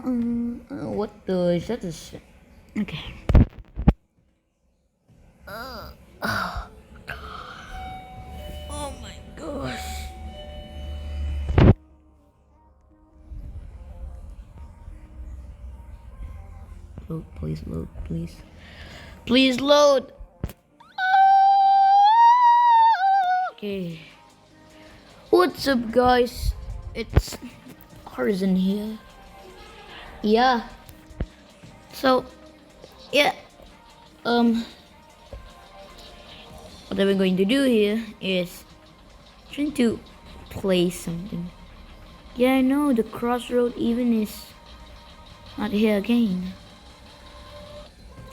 What the is that? Okay. Oh my gosh. Load, please load, please. Please load. Okay. What's up, guys? It's Horizon here. Yeah. So, yeah. What we're going to do here is trying to play something. Yeah, I know the crossroad even is not here again.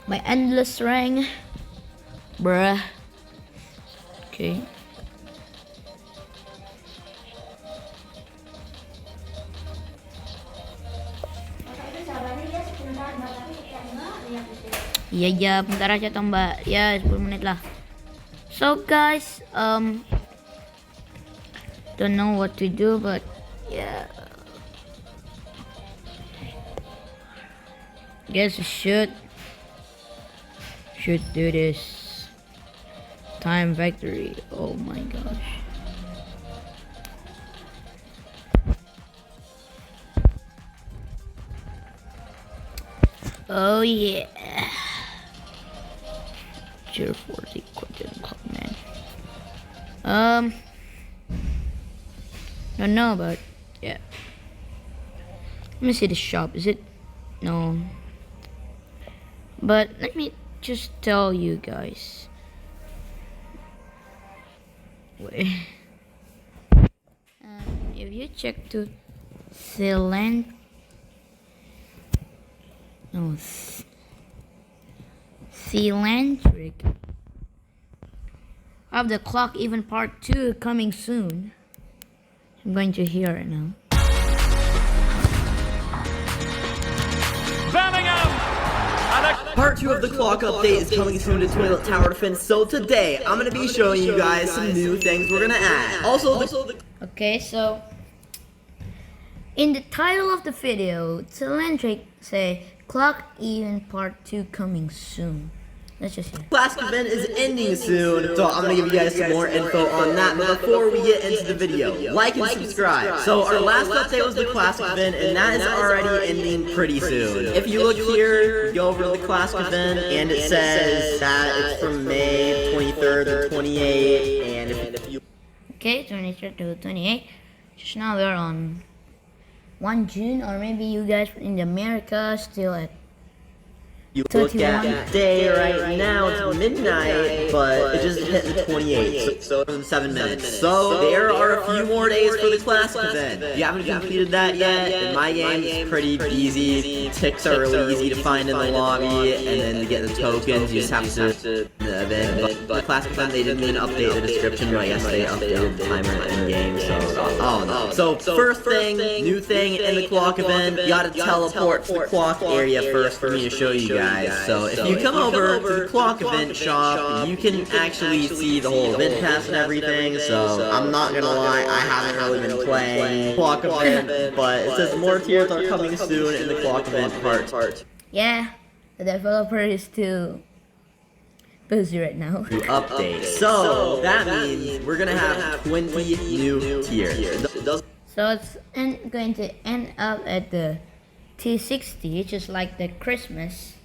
My endless rang, bruh. Okay. Iya, bentar aja toh mbak. Ya 10 menit lah. So guys, don't know what to do, but yeah, guess we should do this. Time Factory. Oh my gosh. Oh yeah. Cheer 40 quit clock, man. Don't know, but yeah. Let me see the shop. Is it? No. But let me just tell you guys. Wait. If you check to Celantric. Of the Clock Even Part 2 coming soon. I'm going to hear it now. Part 2 of the clock update is coming soon to Toilet Tower Defense, so today I'm going to be showing you guys some new things we're going to add. Okay, so in the title of the video, Celantric say Clock Even Part 2 coming soon. Let's just hear. Classic event is ending soon, so I'm going to give you guys some more info on that, but before we get into the video, like and subscribe. So our last update was the classic event, and that is already ending pretty soon. If you look here, go over to the classic event, and it says that it's from May 23rd to 28th, and if you... Okay, 23rd to 28th. Just now we're on 1 June, or maybe you guys in America still at You look at the day right now, it's midnight, but it just hit the 28th, so 7 minutes. So there are a few more days for the classic event. If you haven't completed that yet, in my game it's pretty easy. Ticks are really easy to find in the lobby, and then to get the tokens, you just have to the event. But the classic event, they didn't even update the description, but I guess they updated the timer in game, so oh no. So first thing, new thing in the clock event, you gotta teleport to the clock area first for me to show you guys. So if you come over to the clock event shop, you can actually see the whole event pass and everything. So I'm not gonna lie, I haven't really been playing clock event, but it says more tiers are coming soon in the clock event part. Yeah, the developer is too busy right now. Update. So that means we're gonna have 20 new tiers. So it's going to end up at the T60, which is like the Christmas.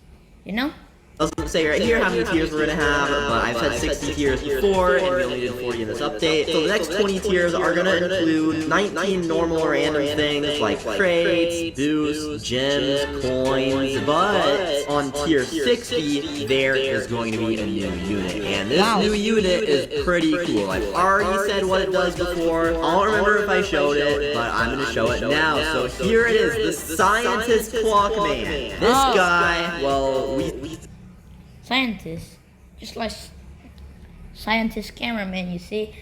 You know? I was going to say right here how many tiers we're going to have, but I've said 60 tiers before, and we only did 40 in this update. So the next 20 tiers are going to include 19 normal random things like crates, boosts, gems, coins, but on tier 60, there is going to be a new unit. And this new unit is pretty cool. I've already said what it does before. I don't remember if I showed it, but I'm going to show it now. So here it is, the Scientist Clockman. This guy, well, Scientist, just like scientist cameraman, you see.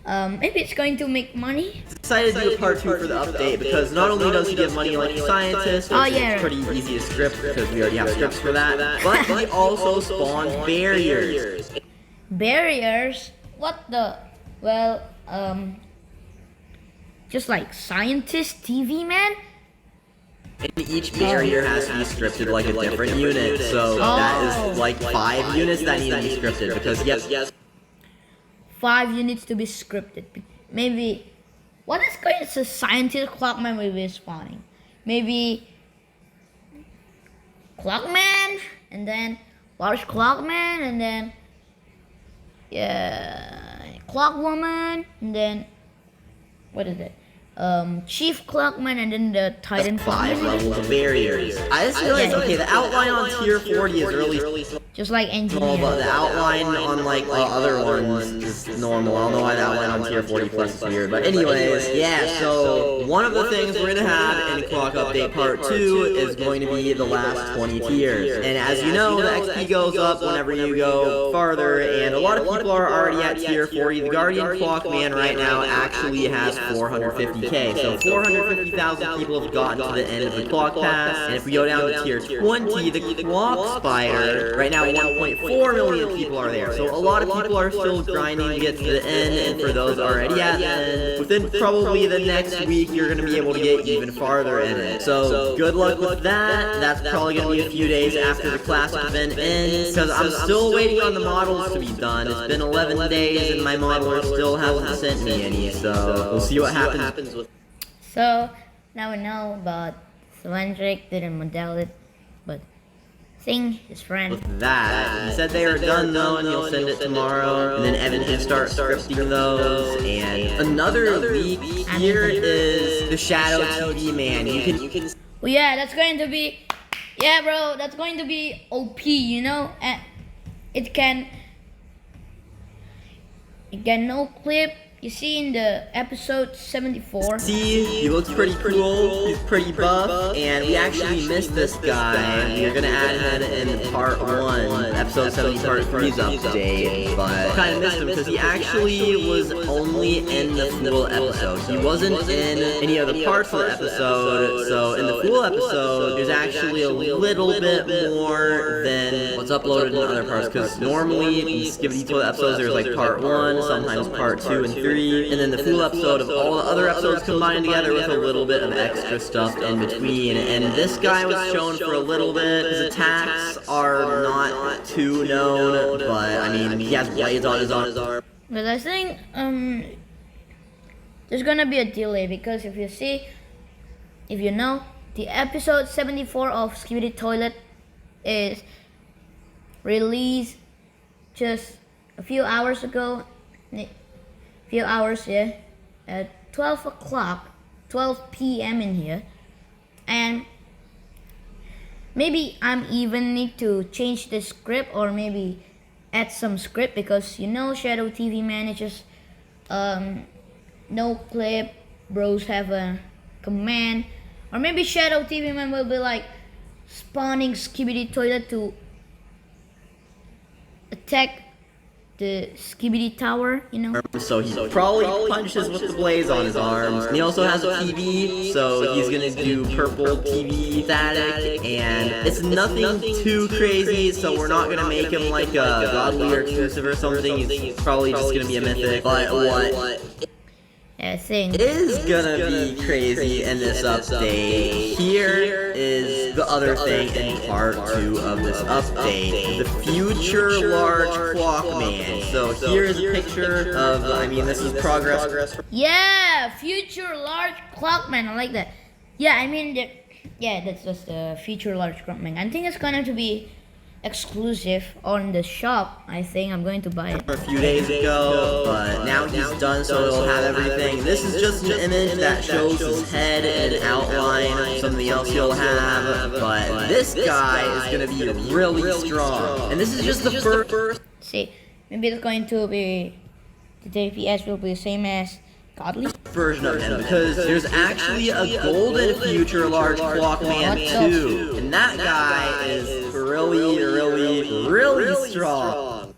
Maybe it's going to make money. Decided to do a part 2 for the update because not only does he give money like a scientist, which is pretty easy to script because we already have scripts for that, but he also spawns barriers. Barriers? What the? Well, just like scientist TV man. And each barrier has to be scripted like a different unit, so that is like 5 units that need to be scripted, because yes. 5 units to be scripted. Maybe, what is going to scientist Clockman will be spawning? Maybe Clockman, and then large Clockman, and then Clockwoman, and then what is it? Chief Clockman, and then the Titan. 5 levels of barriers. I just realized, okay, the outline on tier 40 is really just like engineer. but the outline on like other ones is normal. I don't know why the outline on tier 40 plus is weird, but anyways, yeah. So one of the things we're gonna have in Clock Update Part 2 is going to be the last 20 tiers, and as you know, the XP goes up whenever you go farther, and a lot of people are already at tier 40. The Guardian Clockman right now actually has 450k, so 450,000 people have gotten to the end of the Clock Pass, and if we go down to tier 20, the Clock Spider, right now 1.4 million people are there, so a lot of people are still grinding to get to the end, and for those already at the end, within probably the next week, you're going to be able to get even farther in it. So good luck with that. That's probably going to be a few days after the classic event ends, because I'm still waiting on the models to be done. It's been 11 days, and my modeler still hasn't sent me any, so we'll see what happens with. So now we know about Cylindric didn't model it, but Sing, his friend. With that, he said they were done though, and he'll send it tomorrow, and then Evan can start scripting those. And another week here is the Shadow TV man. You can. Well, yeah, that's going to be, yeah, bro, that's going to be OP, you know, and it can no clip. You see in the episode 74. See, he looks pretty cool, he's pretty buff, and we actually missed this guy. We were gonna add him in part 1, episode 70 part 3's update, but kind of missed him because he actually was only in the full episode. He wasn't in any of the parts of the episode, so in the full episode, there's actually a little bit more than what's uploaded in other parts, because normally in Skibidi Toilet episodes, there's like part 1, sometimes part 2 and 3, and then the full episode of all the other episodes combined together with a little bit of extra stuff in between. And this guy was shown for a little bit. His attacks are not too known, but I mean, he has blades on his arm. But I think there's gonna be a delay, because if you know, the episode 74 of Skibidi Toilet is released just a few hours ago. At 12 o'clock, 12 p.m. in here, and maybe I'm even need to change the script, or maybe add some script, because you know Shadow TV manages no clip, bros have a command, or maybe Shadow TV man will be like spawning Skibidi Toilet to attack the Skibidi Tower, you know. So he probably punches with the blaze on his arms. And he also has a TV, so he's gonna do purple TV static, and it's nothing too crazy, so we're not gonna make him like a godly or exclusive or something. He's probably just gonna be a mythic. But what is gonna be crazy in this update here is the other thing in part 2 of this update, the future large Clockman. So here is a picture of, I mean, this is progress. Yeah, future large Clockman, I like that. Yeah, I mean, that's just the future large Clockman. I think it's going to be exclusive on the shop. I think I'm going to buy it a few days ago, but now he's done, so it'll have everything. This is just an image that shows his head and an outline of something else he'll have, but this guy is gonna be really strong, and this is just the first. See, maybe it's going to be, the DPS will be the same as Godly version of him, because there's actually a golden future large Clockman too, and that guy is really strong.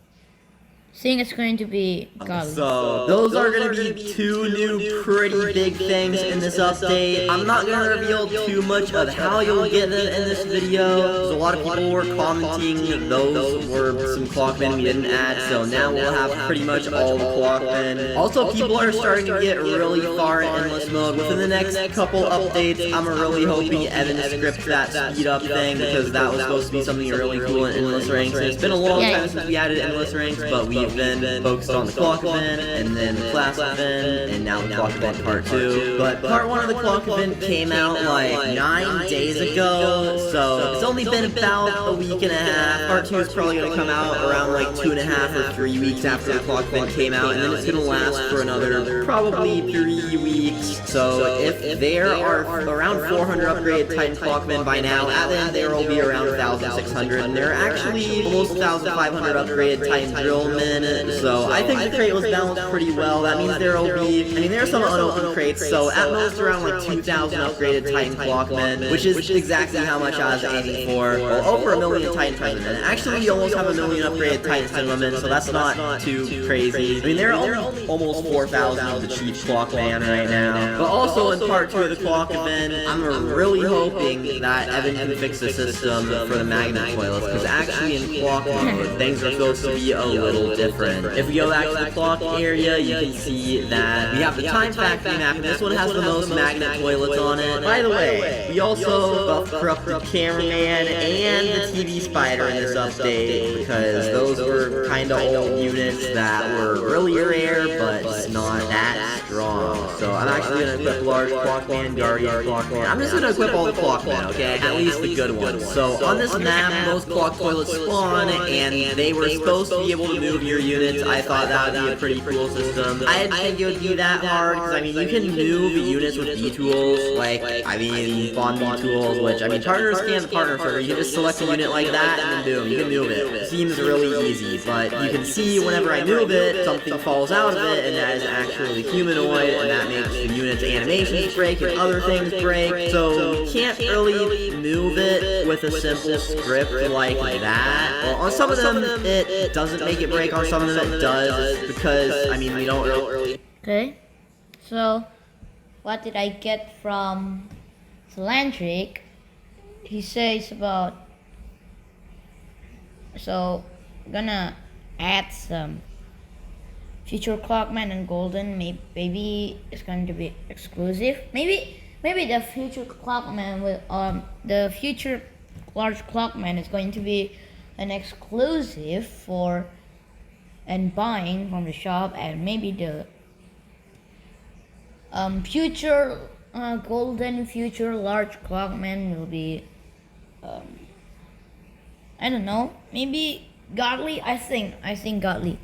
think it's going to be godly. So those are going to be two new pretty big things in this update. I'm not going to reveal too much of how you'll get them in this video, because a lot of people were commenting those were some clockmen we didn't add, so now we'll have pretty much all the clockmen. Also, people are starting to get really far in endless mode. Within the next couple updates, I'm really hoping Evan scripts that speed up thing, because that was supposed to be something really cool in endless ranks. It's been a long time since we added endless ranks, but we've been focused on the clock event, and then the class event, and now the clock event part 2. But part 1 of the clock event came out like 9 days ago, so it's only been about a week and a half. Part 2 is probably going to come out around like 2.5 or 3 weeks after the clock event came out, and then it's going to last for another probably 3 weeks. So if there are around 400 upgraded Titan clockmen by now, at the end there will be around 1,600, and there are actually almost 1,500 upgraded Titan drillmen. So I think the crate was balanced pretty well. That means there will be, I mean, there are some unopened crates, so at most around like 2,000 upgraded Titan clockmen, which is exactly how much I was aiming for. Well, over 1 million Titan Titanmen. Actually, we almost have 1 million upgraded Titan Titanmen, so that's not too crazy. I mean, there are almost 4,000 of the Chief Clockman right now. But also in part 2 of the clock event, I'm really hoping that Evan can fix the system for the magnet toilets, because actually in clock mode, things are supposed to be a little different. If we go back to the clock area, you can see that we have the time factory map, and this one has the most magnet toilets on it. By the way, we also buffed Corrupt the Cameraman and the TV Spider in this update, because those were kind of old units that were really rare, but just not that strong. So I'm actually going to equip Large Clockman, Guardian Clockman. I'm just going to equip all the Clockmen, okay? At least the good ones. So on this map, most clock toilets spawn, and they were supposed to be able to move your units. I thought that would be a pretty cool system. I didn't think it would be that hard, because I mean, you can move units with B-tools, like, I mean, spawn B-tools, which, I mean, partners scan the partner server. You can just select a unit like that, and then boom, you can move it. It seems really easy, but you can see whenever I move it, something falls out of it, and that is actually humanoid, and that makes the unit's animations break and other things break. So you can't really move it with a simple script like that. Well, on some of them it doesn't make it break, on some of them it does, because I mean, we don't really. Okay, so what did I get from Solandric? He says about, so I'm gonna add some future clockman and golden. Maybe it's going to be exclusive. Maybe the future clockman will the future large clockman is going to be an exclusive for and buying from the shop, and maybe the future golden future large clockman will be I don't know, maybe godly. I think godly.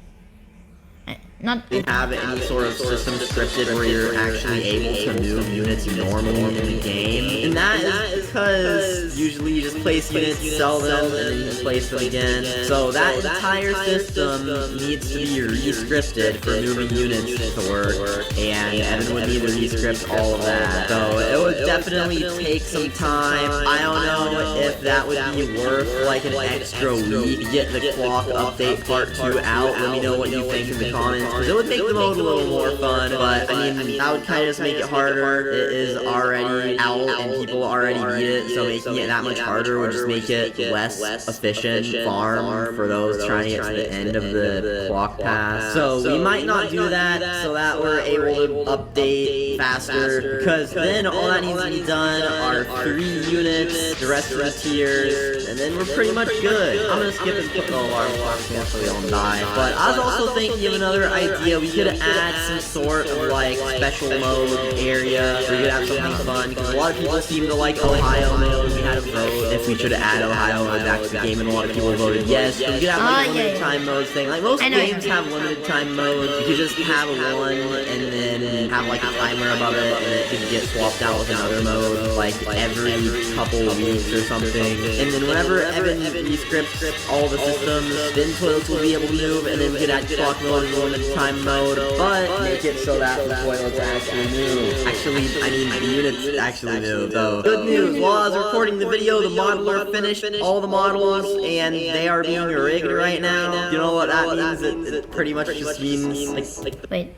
Not have any sort of system scripted where you're actually able to move units normally in the game. And that is because usually you just place units, sell them, and then you just place them again. So that entire system needs to be re-scripted for moving units to work, and Evan would need to re-script all of that. So it would definitely take some time. I don't know if that would be worth like an extra week to get the clock update part 2 out. Let me know what you think in the comments, because it would make the mode a little more fun, but I mean, that would kind of just make it harder. It is already out and people already beat it, so making it that much harder would just make it less efficient farm for those trying to get to the end of the clock pass. So we might not do that, so that we're able to update faster, because then all that needs to be done are 3 units, the rest of the tiers, and then we're pretty much good. I'm gonna skip and put the alarm clock so we don't die. But I was also thinking of another idea. We could add some sort of like special mode area where you could have something fun, because a lot of people seem to like Ohio mode. We had a vote if we should add Ohio mode back to the game, and a lot of people voted yes. So we could have like limited time modes thing. Like most games have limited time modes. You could just have one and then have like a timer minor above it, and it could get swapped out with another mode, like every couple weeks or something. And then whenever Evan rescripts all the systems, then toilets will be able to move, and then we could add clock mode and limited time mode, but make it so that the toilets actually move. Actually, I mean the units actually move. So good news, while I was recording the video, the modeler finished all the models, and they are being rigged right now. You know what that means? It pretty much just means like Wait,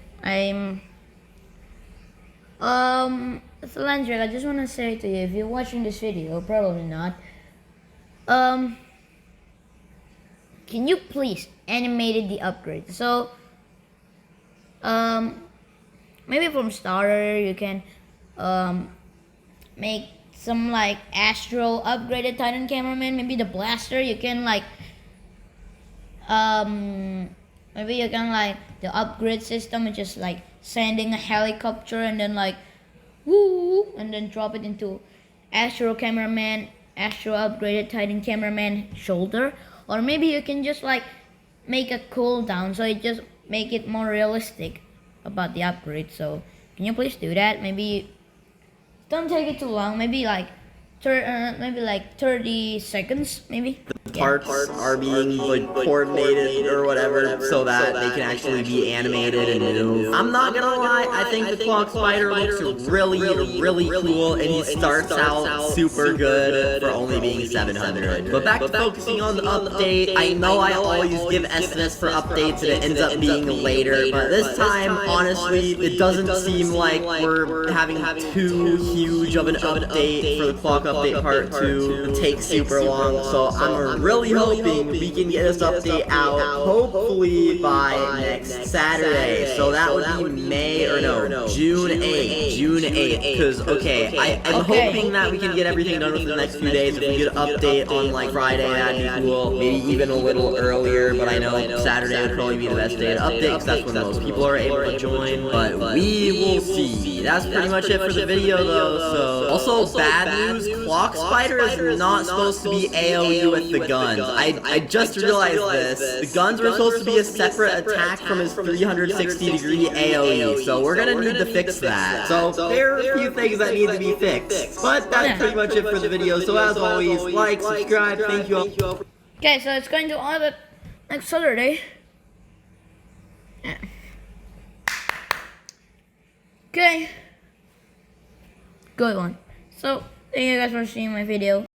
Landrick, I just want to say to you, if you're watching this video, probably not, can you please animate the upgrade? So, maybe from starter, you can, make some, like, Astro upgraded Titan cameraman. Maybe the blaster, you can, like, maybe you can, like, the upgrade system is just, like, sending a helicopter and then, like, woo, and then drop it into Astro cameraman, Astro upgraded Titan cameraman shoulder. Or maybe you can just, like, make a cooldown, so it just make it more realistic about the upgrade. So can you please do that? Maybe don't take it too long. Maybe like 30 seconds, maybe. parts are being like coordinated or whatever so that they can actually be animated and move. I'm not gonna lie, I think the clock spider looks really cool, and he starts out super good for only being 700. But back to focusing on the update, I know I always give estimates for updates and it ends up being later, but this time, honestly, it doesn't seem like we're having too huge of an update for the clock update part 2. It takes super long, so I'm really hoping we can get this update out hopefully by next Saturday. So that would be June 8th. Because, I'm hoping that we can get everything done within the next few days. If we get an update on like Friday, that'd be cool. Maybe even a little earlier, but I know Saturday would probably be the best day to update because that's when most people are able to join. But we will see. That's pretty much it for the video though. So also bad news, Clock Spider is not supposed to be AoE with the guns. I just realized this. The guns were supposed to be a separate attack from his 360-degree AoE, so we're gonna need to fix that. So there are a few things that need to be fixed. But that's pretty much it for the video, so as always, like, subscribe, thank you all. Okay, so it's going to on next Saturday. Yeah. Okay. Good one. So, thank you guys for seeing my video.